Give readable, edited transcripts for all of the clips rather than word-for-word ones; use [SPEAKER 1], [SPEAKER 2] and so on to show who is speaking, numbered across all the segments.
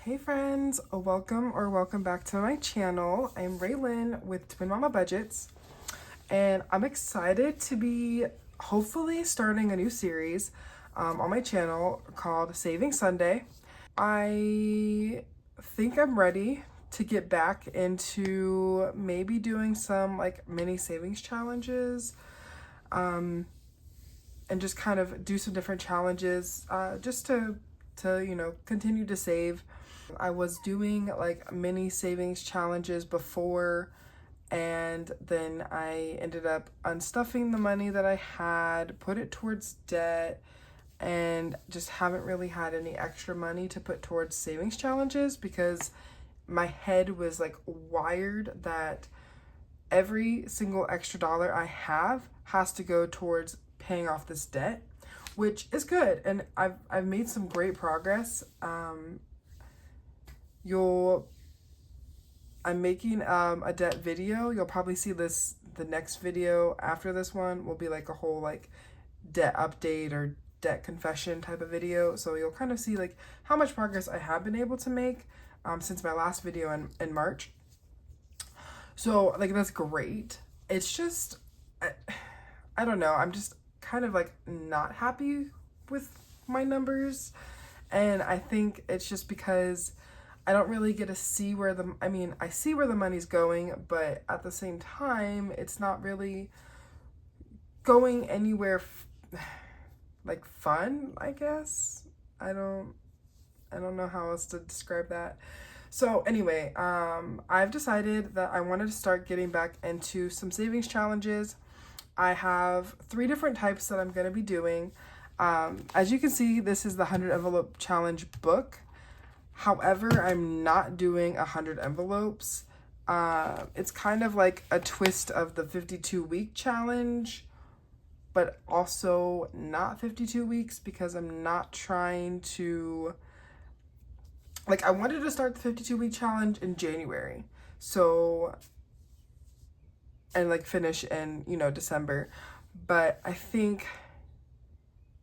[SPEAKER 1] Hey friends, welcome back to my channel. I'm Raylan with Twin Mama Budgets, and I'm excited to be hopefully starting a new series on my channel called Saving Sunday. I think I'm ready to get back into maybe doing some like mini savings challenges, and just kind of do some different challenges just to continue to save. I was doing like mini savings challenges before, and then I ended up unstuffing the money that I had, put it towards debt, and just haven't really had any extra money to put towards savings challenges because my head was like wired that every single extra dollar I have has to go towards paying off this debt, which is good, and I've made some great progress. You'll I'm making a debt video. You'll probably see this, the next video after this one will be like a whole like debt update or debt confession type of video. So you'll kind of see like how much progress I have been able to make since my last video in March. So like that's great. It's just I don't know. I'm just kind of like not happy with my numbers, and I think it's just because I don't really get to see where I see where the money's going, but at the same time, it's not really going anywhere like fun, I guess. I don't know how else to describe that. So anyway, I've decided that I wanted to start getting back into some savings challenges. I have 3 different types that I'm going to be doing. As you can see, this is the 100 envelope challenge book. However, I'm not doing 100 envelopes. It's kind of like a twist of the 52-week challenge, but also not 52 weeks because I'm not trying to, like, I wanted to start the 52-week challenge in January. So, and like finish in, December. But I think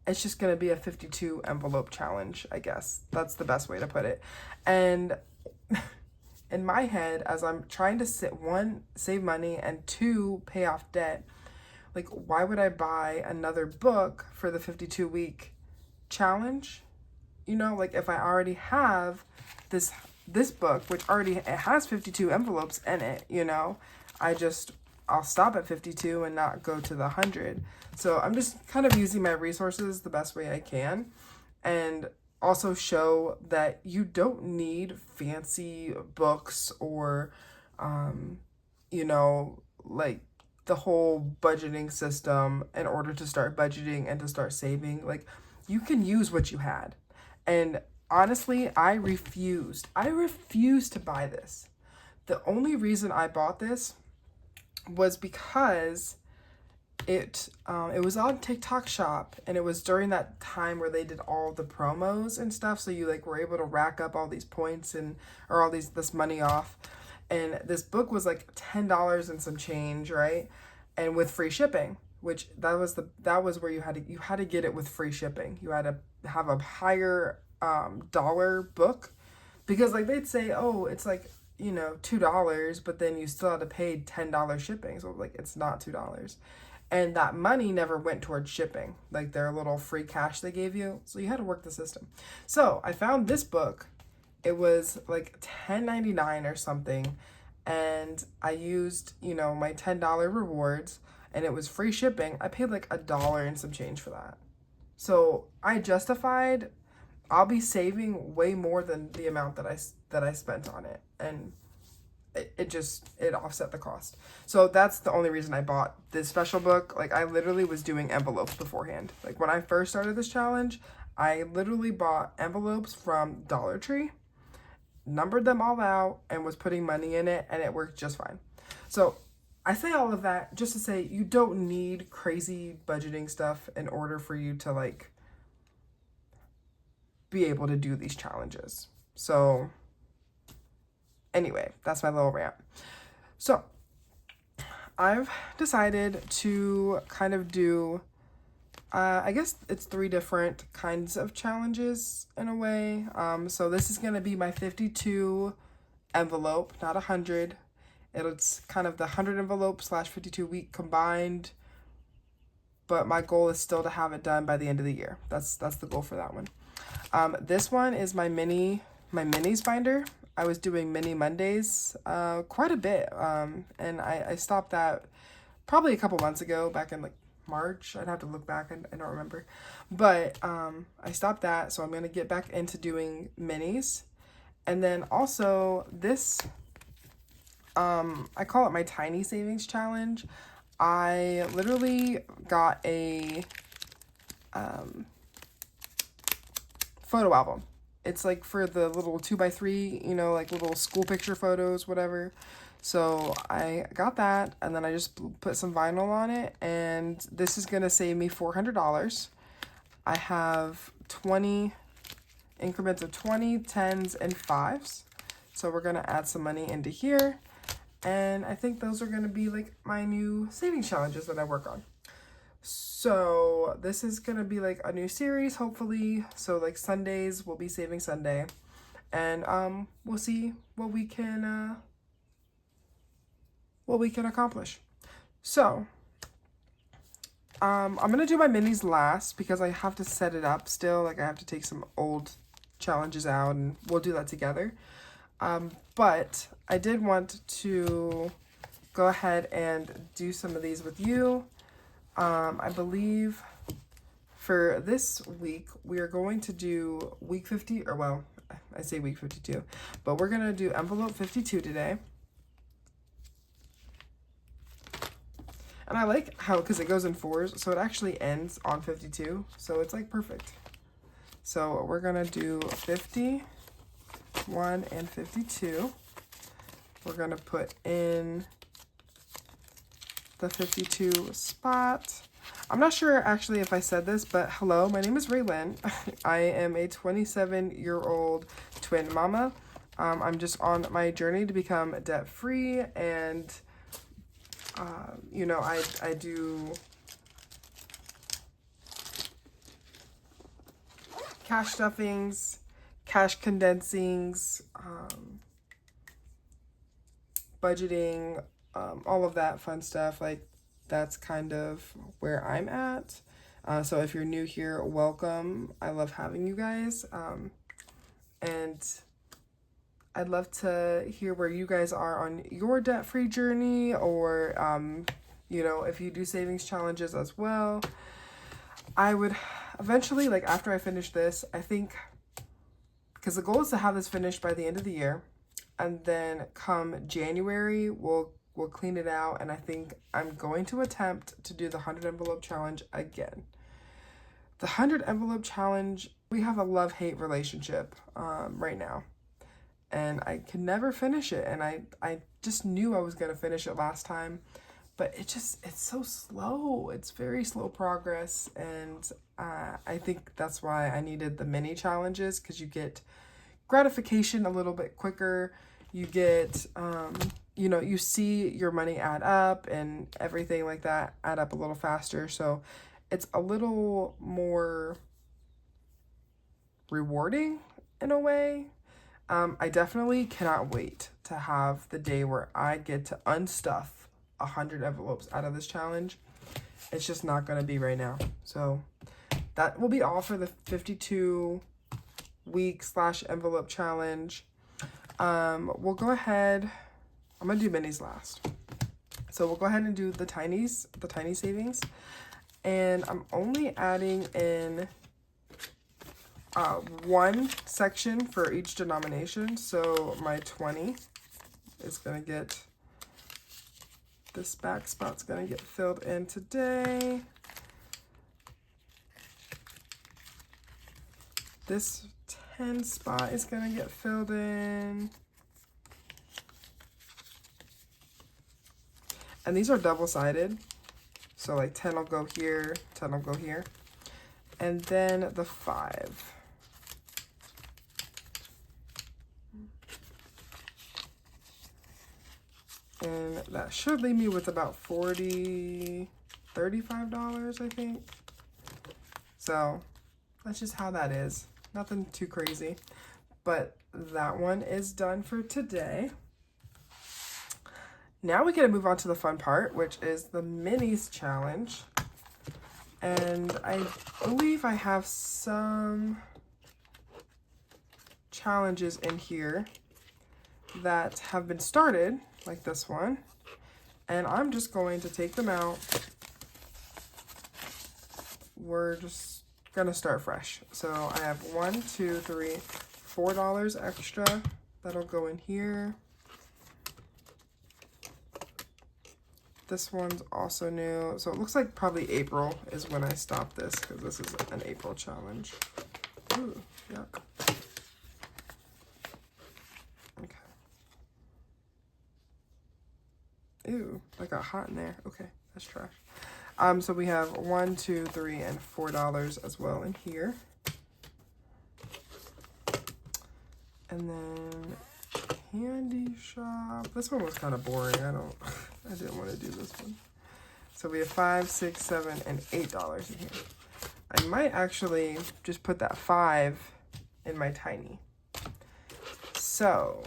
[SPEAKER 1] it's just going to be a 52 envelope challenge, I guess. That's the best way to put it. And in my head, as I'm trying to save money, and 2, pay off debt, like, why would I buy another book for the 52-week challenge? Like, if I already have this book, which already it has 52 envelopes in it, I'll stop at 52 and not go to the 100. So I'm just kind of using my resources the best way I can, and also show that you don't need fancy books or, like the whole budgeting system in order to start budgeting and to start saving. Like, you can use what you had. And honestly, I refused to buy this. The only reason I bought this was because it was on TikTok Shop, and it was during that time where they did all the promos and stuff, so you like were able to rack up all these points or all this money off. And this book was like $10 and some change, right? And with free shipping, which that was where you had to get it with free shipping. You had to have a higher dollar book, because like they'd say, oh, it's like, $2, but then you still had to pay $10 shipping. So like it's not $2. And that money never went towards shipping, like their little free cash they gave you. So you had to work the system. So I found this book. It was like $10.99 or something. And I used, my $10 rewards, and it was free shipping. I paid like $1 and some change for that. So I justified, I'll be saving way more than the amount that I spent on it. And it offset the cost. So that's the only reason I bought this special book. Like, I literally was doing envelopes beforehand. Like, when I first started this challenge, I literally bought envelopes from Dollar Tree, numbered them all out, and was putting money in it, and it worked just fine. So I say all of that just to say you don't need crazy budgeting stuff in order for you to like be able to do these challenges. So anyway, that's my little rant. So I've decided to kind of do I guess it's 3 different kinds of challenges in a way. So this is going to be my 52 envelope, not 100. It's kind of the 100 envelope slash 52 week combined, but my goal is still to have it done by the end of the year. That's the goal for that one. This one is my minis binder. I was doing mini Mondays quite a bit, and I stopped that probably a couple months ago, back in like March. I'd have to look back, I don't remember, but I stopped that, so I'm gonna get back into doing minis. And then also this, I call it my tiny savings challenge. I literally got a photo album. It's like for the little 2x3, you know, like little school picture photos, whatever. So I got that, and then I just put some vinyl on it, and this is gonna save me $400. I have 20 increments of 20, 10s, and 5s. So we're gonna add some money into here, and I think those are gonna be like my new savings challenges that I work on. So this is gonna be like a new series, hopefully. So like Sundays will be Saving Sunday, and we'll see what we can accomplish. So I'm gonna do my minis last because I have to set it up still. Like I have to take some old challenges out, and we'll do that together. But I did want to go ahead and do some of these with you. I believe for this week, we are going to do week 50, or well, I say week 52, but we're going to do envelope 52 today. And I like how, because it goes in 4s, so it actually ends on 52, so it's like perfect. So we're going to do 50, 1, and 52. We're going to put in the 52 spot. I'm not sure actually if I said this, but hello, my name is Raylyn. I am a 27-year-old twin mama. I'm just on my journey to become debt-free, and you know, I do cash stuffings, cash condensings, budgeting, all of that fun stuff. Like that's kind of where I'm at. So if you're new here, welcome. I love having you guys. And I'd love to hear where you guys are on your debt-free journey, or, you know, if you do savings challenges as well. I would eventually, like after I finish this, I think, because the goal is to have this finished by the end of the year, and then come January, we'll clean it out, and I think I'm going to attempt to do the 100 envelope challenge again. The 100 envelope challenge, we have a love-hate relationship right now, and I can never finish it, and I just knew I was going to finish it last time, but it's so slow. It's very slow progress, and I think that's why I needed the mini challenges, because you get gratification a little bit quicker. You get, you know, you see your money add up and everything like that add up a little faster. So it's a little more rewarding in a way. I definitely cannot wait to have the day where I get to unstuff 100 envelopes out of this challenge. It's just not going to be right now. So that will be all for the 52 week / envelope challenge. We'll go ahead, I'm gonna do minis last. So we'll go ahead and do the tiny savings, and I'm only adding in one section for each denomination. So my 20 is gonna get, this back spot's gonna get filled in today. This 10 spot is gonna get filled in. And these are double-sided. So like 10 will go here, 10 will go here. And then the 5. And that should leave me with about $35, I think. So that's just how that is. Nothing too crazy. But that one is done for today. Now we get to move on to the fun part, which is the minis challenge. And I believe I have some challenges in here that have been started, like this one. And I'm just going to take them out. We're just gonna start fresh. So I have $4 extra that'll go in here. This one's also new. So it looks like probably April is when I stop this, because this is an April challenge. Ooh, yuck. Okay. Ew, that got hot in there. Okay, that's trash. So we have $1, $2, $3, and $4 as well in here. And then candy shop. This one was kind of boring. I didn't want to do this one. So we have $5, $6, $7, and $8 in here. I might actually just put that 5 in my tiny. So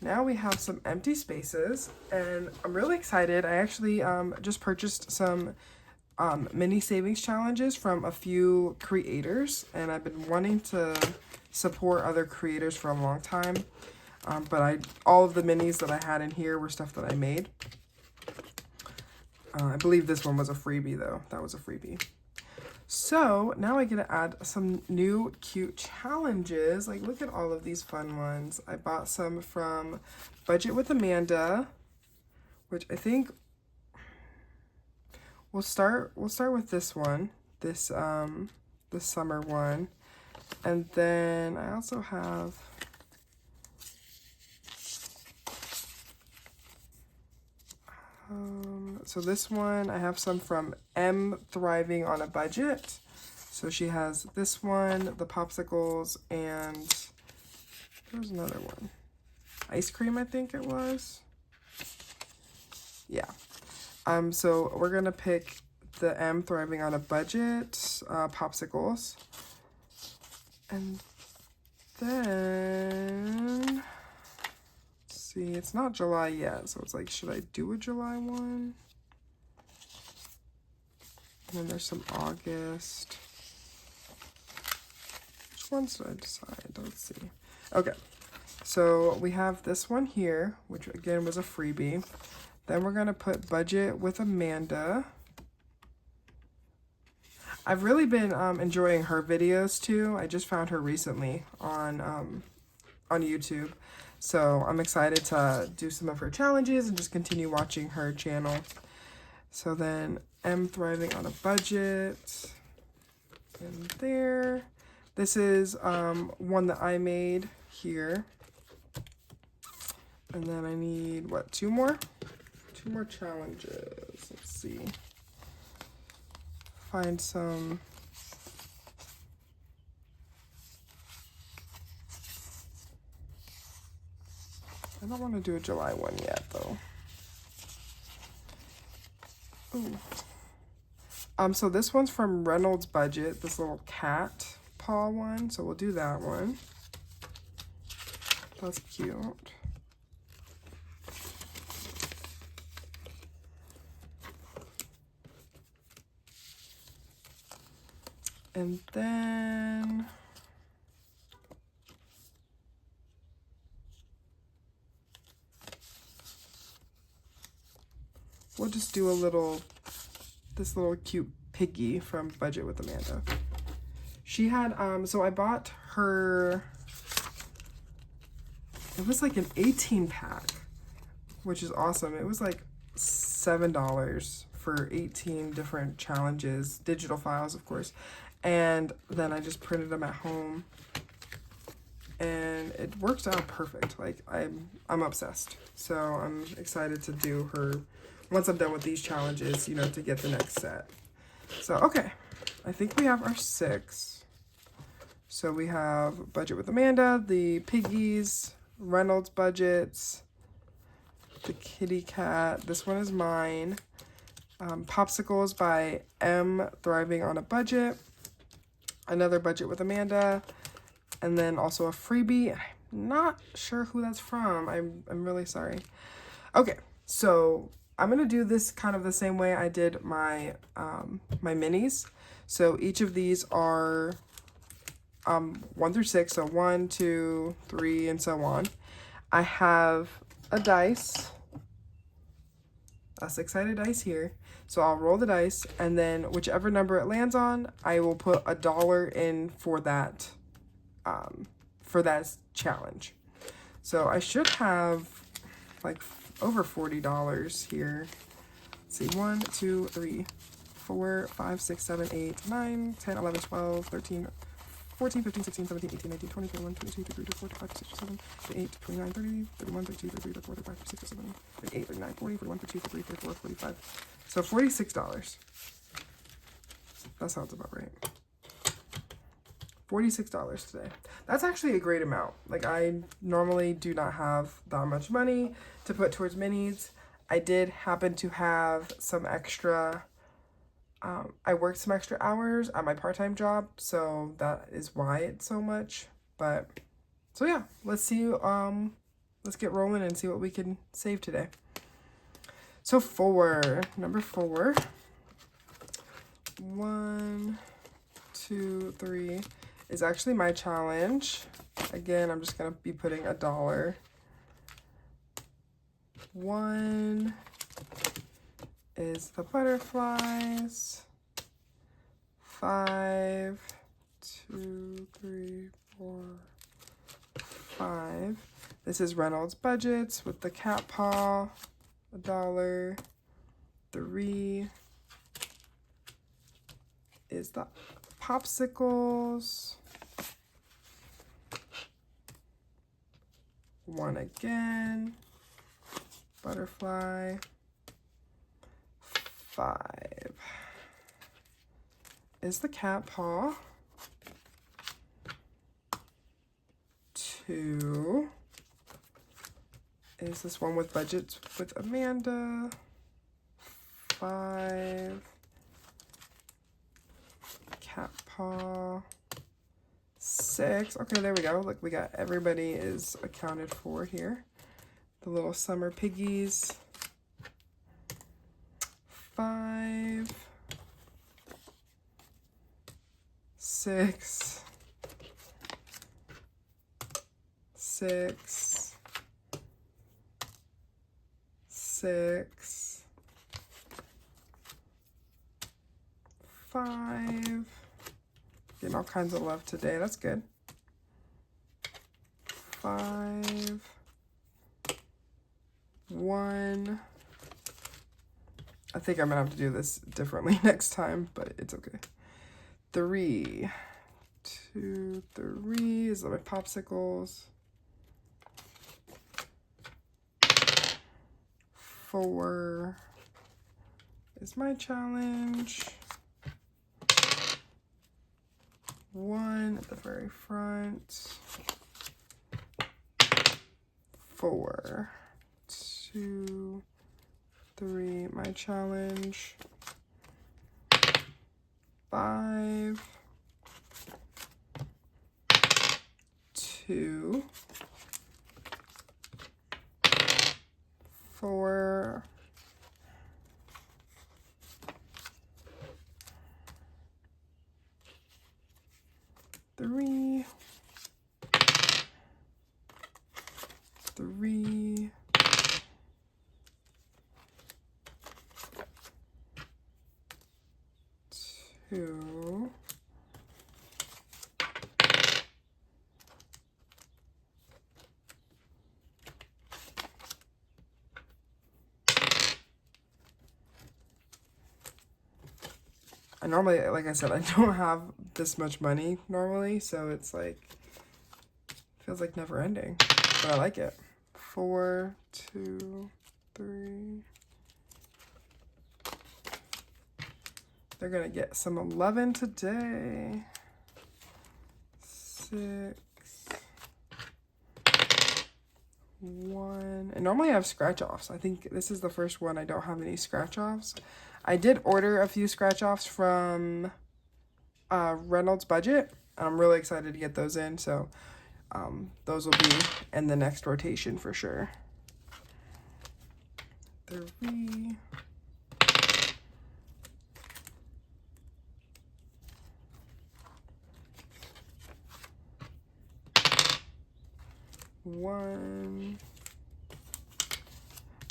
[SPEAKER 1] now we have some empty spaces, and I'm really excited. I actually just purchased some mini savings challenges from a few creators, and I've been wanting to support other creators for a long time. But all of the minis that I had in here were stuff that I made. I believe this one was a freebie though. That was a freebie. So now I get to add some new cute challenges. Like, look at all of these fun ones. I bought some from Budget with Amanda, which I think we'll start with this one, this summer one. And then I also have so this one, I have some from M Thriving on a Budget. So she has this one, the popsicles, and there's another one. Ice cream, I think it was. Yeah. So we're gonna pick the M Thriving on a Budget popsicles. And then, let's see, it's not July yet, so it's like, should I do a July one? And then there's some August. Which ones did I decide? Let's see. Okay, so we have this one here, which again was a freebie. Then we're gonna put Budget with Amanda. I've really been enjoying her videos too. I just found her recently on YouTube. So I'm excited to do some of her challenges and just continue watching her channel. So then M Thriving on a Budget in there. This is one that I made here. And then I need, what, 2 more? 2 more challenges. Let's see. Find some. I don't want to do a July one yet though. Ooh. So this one's from Reynolds Budget, this little cat paw one. So we'll do that one. That's cute. And then we'll just do this little cute piggy from Budget with Amanda. She had, so I bought her, it was like an 18 pack, which is awesome. It was like $7 for 18 different challenges, digital files, of course. And then I just printed them at home, and it works out perfect. Like, I'm obsessed. So I'm excited to do her once I'm done with these challenges, you know, to get the next set. So, okay, I think we have our 6. So we have Budget with Amanda, the piggies, Reynolds Budgets, the kitty cat. This one is mine. Popsicles by M, Thriving on a Budget. Another budget with Amanda. And then also a freebie. I'm not sure who that's from. I'm really sorry. Okay, so I'm gonna do this kind of the same way I did my my minis. So each of these are 1 through 6, so 1, 2, 3, and so on. I have a dice, a 6-sided dice here. So I'll roll the dice, and then whichever number it lands on, I will put $1 in for that challenge. So I should have like over $40 here. Let's see, 1, 2, 3, 4, 5, 6, 7, 8, 9, 10, 11, 12, 13, 14, 15, 16, 17, 18, 19, 20, 21, 22, 23, 24, 25, 26, 27, 28, 29, 30, 31, 32, 33, 34, 35, 36, 37, 38, 39, 40, 41, 42, 43, 44, 45. So $46. That sounds about right. $46 today. That's actually a great amount. Like, I normally do not have that much money to put towards minis. I did happen to have some extra, I worked some extra hours at my part-time job, so that is why it's so much. But, so yeah, let's see, let's get rolling and see what we can save today. So number 4, 1, 2, 3 is actually my challenge. Again, I'm just gonna be putting $1. 1 is the butterflies. 5, 2, 3, 4, 5. This is Reynolds Budgets with the cat paw. $1. 3 is the popsicles. 1 again. Butterfly. 5 is the cat paw. 2 is this one with budgets with Amanda. 5 cat paw. 6. Okay, there we go. Look, we got everybody is accounted for here. The little summer piggies. 5, 6, 6, 6, 5. Getting all kinds of love today. That's good. 5, 1. I think I'm gonna have to do this differently next time, but it's okay. 3, 2, 3 is my popsicles. 4 is my challenge. 1 at the very front. 4, 2, 3, my challenge. 5, 2, 4, 3, 3, 2, I normally, like I said, I don't have this much money normally, so it's like, feels like never ending, but I like it. 4, 2, 3. They're gonna get some 11 today. 6, 1. And normally I have scratch offs. I think this is the first one I don't have any scratch offs. I did order a few scratch offs from Reynolds Budget, and I'm really excited to get those in. So those will be in the next rotation for sure. 3. One.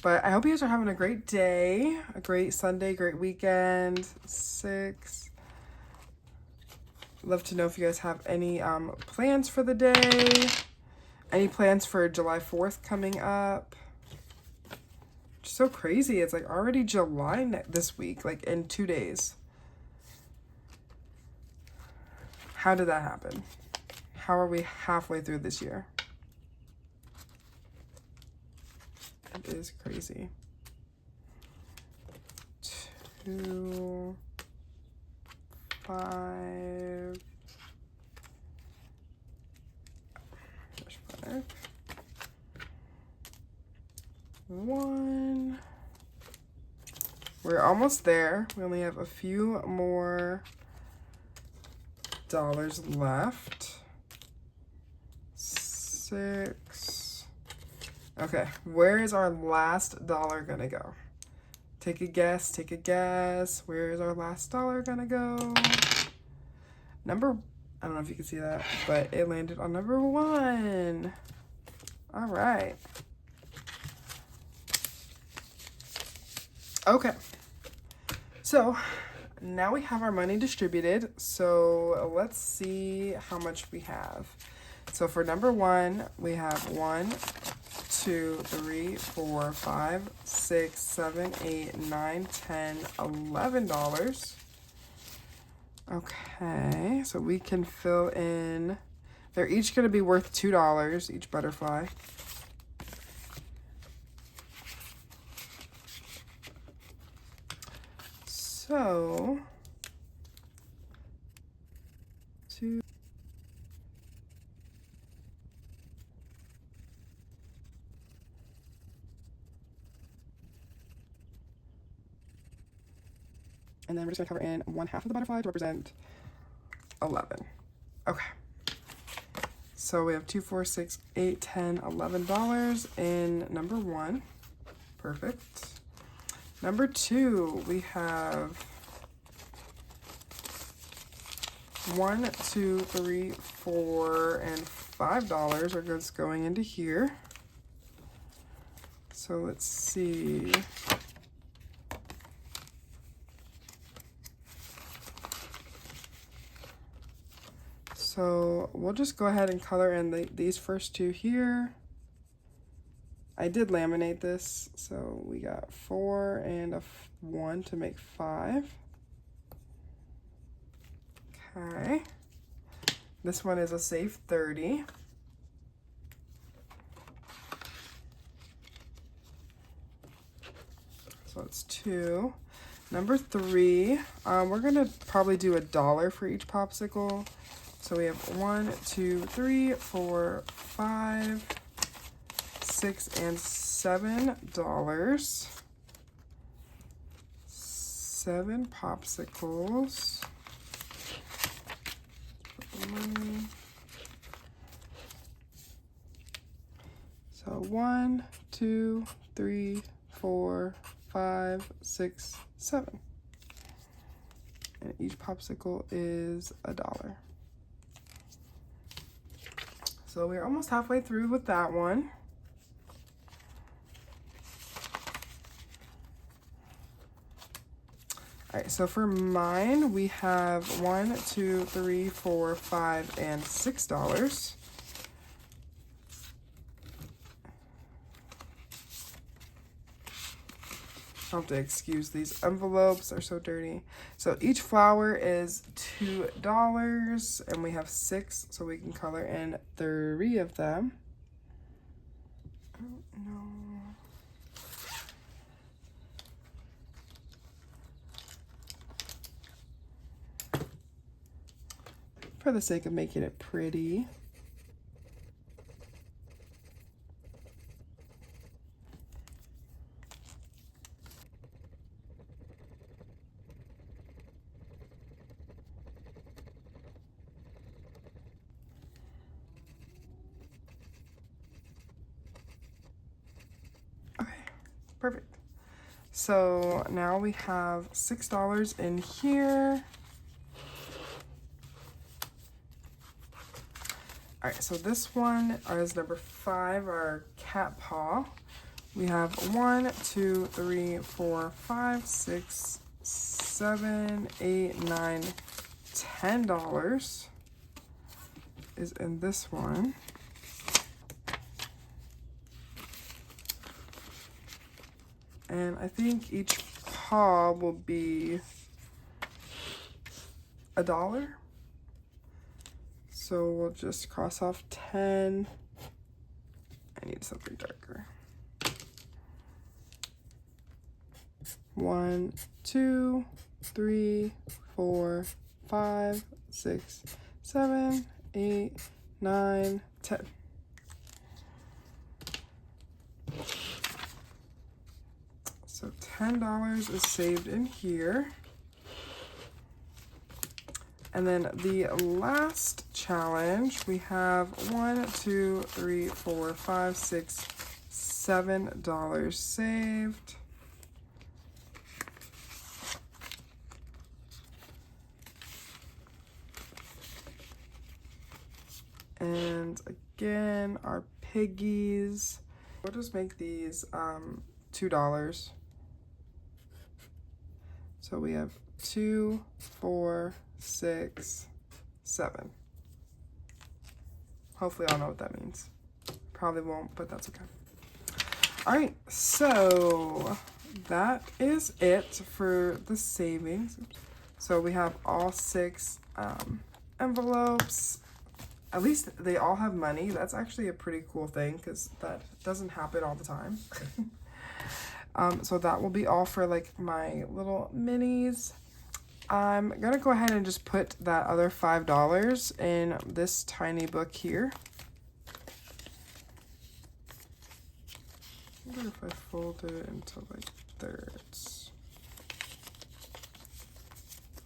[SPEAKER 1] But I hope you guys are having a great day, a great Sunday, great weekend. 6. Love to know if you guys have any plans for the day. Any plans for July 4th coming up. It's so crazy. It's like already July this week, like in 2 days. How did that happen? How are we halfway through this year? It is crazy. 2, 5. There's 5. 1. We're almost there. We only have a few more dollars left. 6. Okay, where is our last dollar gonna go? Take a guess, take a guess. Where is our last dollar gonna go? I don't know if you can see that, but it landed on number 1. All right. Okay. So now we have our money distributed. So let's see how much we have. So for number 1, we have 1, 2, 3, 4, 5, 6, 7, 8, 9, 10, $11. Okay, so we can fill in. They're each going to be worth $2, each butterfly. So 2. And then we're just gonna cover in 1/2 of the butterfly to represent 11. Okay. So we have 2, 4, 6, 8, 10, $11 in number 1. Perfect. Number 2, we have 1, 2, 3, 4, and $5 are just going into here. So let's see. So we'll just go ahead and color in these first 2 here. I did laminate this, so we got 4 and a 1 to make 5. Okay. This one is a safe 30. So it's 2. Number 3, we're gonna probably do $1 for each popsicle. So we have 1, 2, 3, 4, 5, 6, and $7. 7 popsicles. So 1, 2, 3, 4, 5, 6, 7. And each popsicle is $1. So we're almost halfway through with that one. All right, so for mine, we have 1, 2, 3, 4, 5, and $6. I'll have to excuse these envelopes, they're so dirty. So each flower is $2, and we have 6, so we can color in 3 of them. Oh, no. For the sake of making it pretty. Perfect. So now we have $6 in here. All right, so this one is number 5, our cat paw. We have 1, 2, 3, 4, 5, 6, 7, 8, 9, $10 is in this one. And I think each paw will be $1. So we'll just cross off 10. I need something darker. 1, 2, 3, 4, 5, 6, 7, 8, 9, 10. So $10 is saved in here. And then the last challenge, we have 1, 2, 3, 4, 5, 6, $7 saved. And again, our piggies. We'll just make these $2. So we have 2, 4, 6, 7. Hopefully I'll know what that means. Probably won't, but that's okay. All right, so that is it for the savings. So we have all 6 envelopes. At least they all have money. That's actually a pretty cool thing because that doesn't happen all the time. So that will be all for like my little minis. I'm gonna go ahead and just put that other $5 in this tiny book here. I wonder if I fold it into like thirds.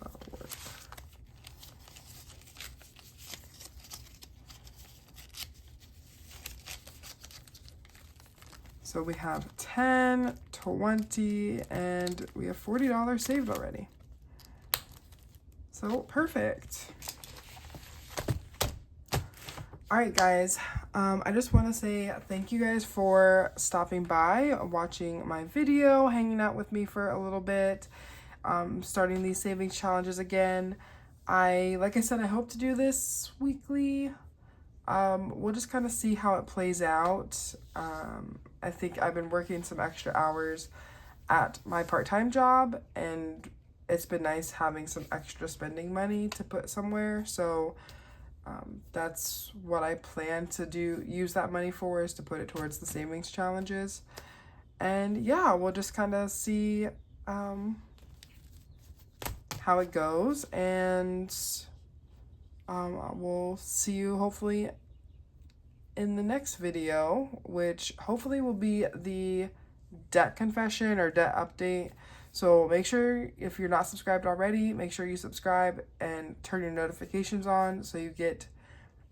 [SPEAKER 1] That'll work. So we have 10, 20, and we have $40 saved already. So perfect. All right, guys. I just want to say thank you guys for stopping by, watching my video, hanging out with me for a little bit, starting these savings challenges again. Like I said, I hope to do this weekly. We'll just kind of see how it plays out. I think I've been working some extra hours at my part-time job, and it's been nice having some extra spending money to put somewhere. So that's what I plan to use that money for, is to put it towards the savings challenges. And yeah, we'll just kind of see how it goes, and we'll see you hopefully in the next video, which hopefully will be the debt confession or debt update. So make sure, if you're not subscribed already, make sure you subscribe and turn your notifications on so you get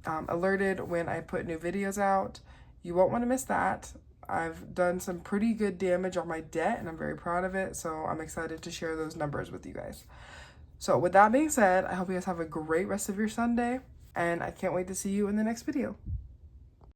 [SPEAKER 1] alerted when I put new videos out. You won't want to miss that. I've done some pretty good damage on my debt, and I'm very proud of it. So I'm excited to share those numbers with you guys. So with that being said, I hope you guys have a great rest of your Sunday, and I can't wait to see you in the next video.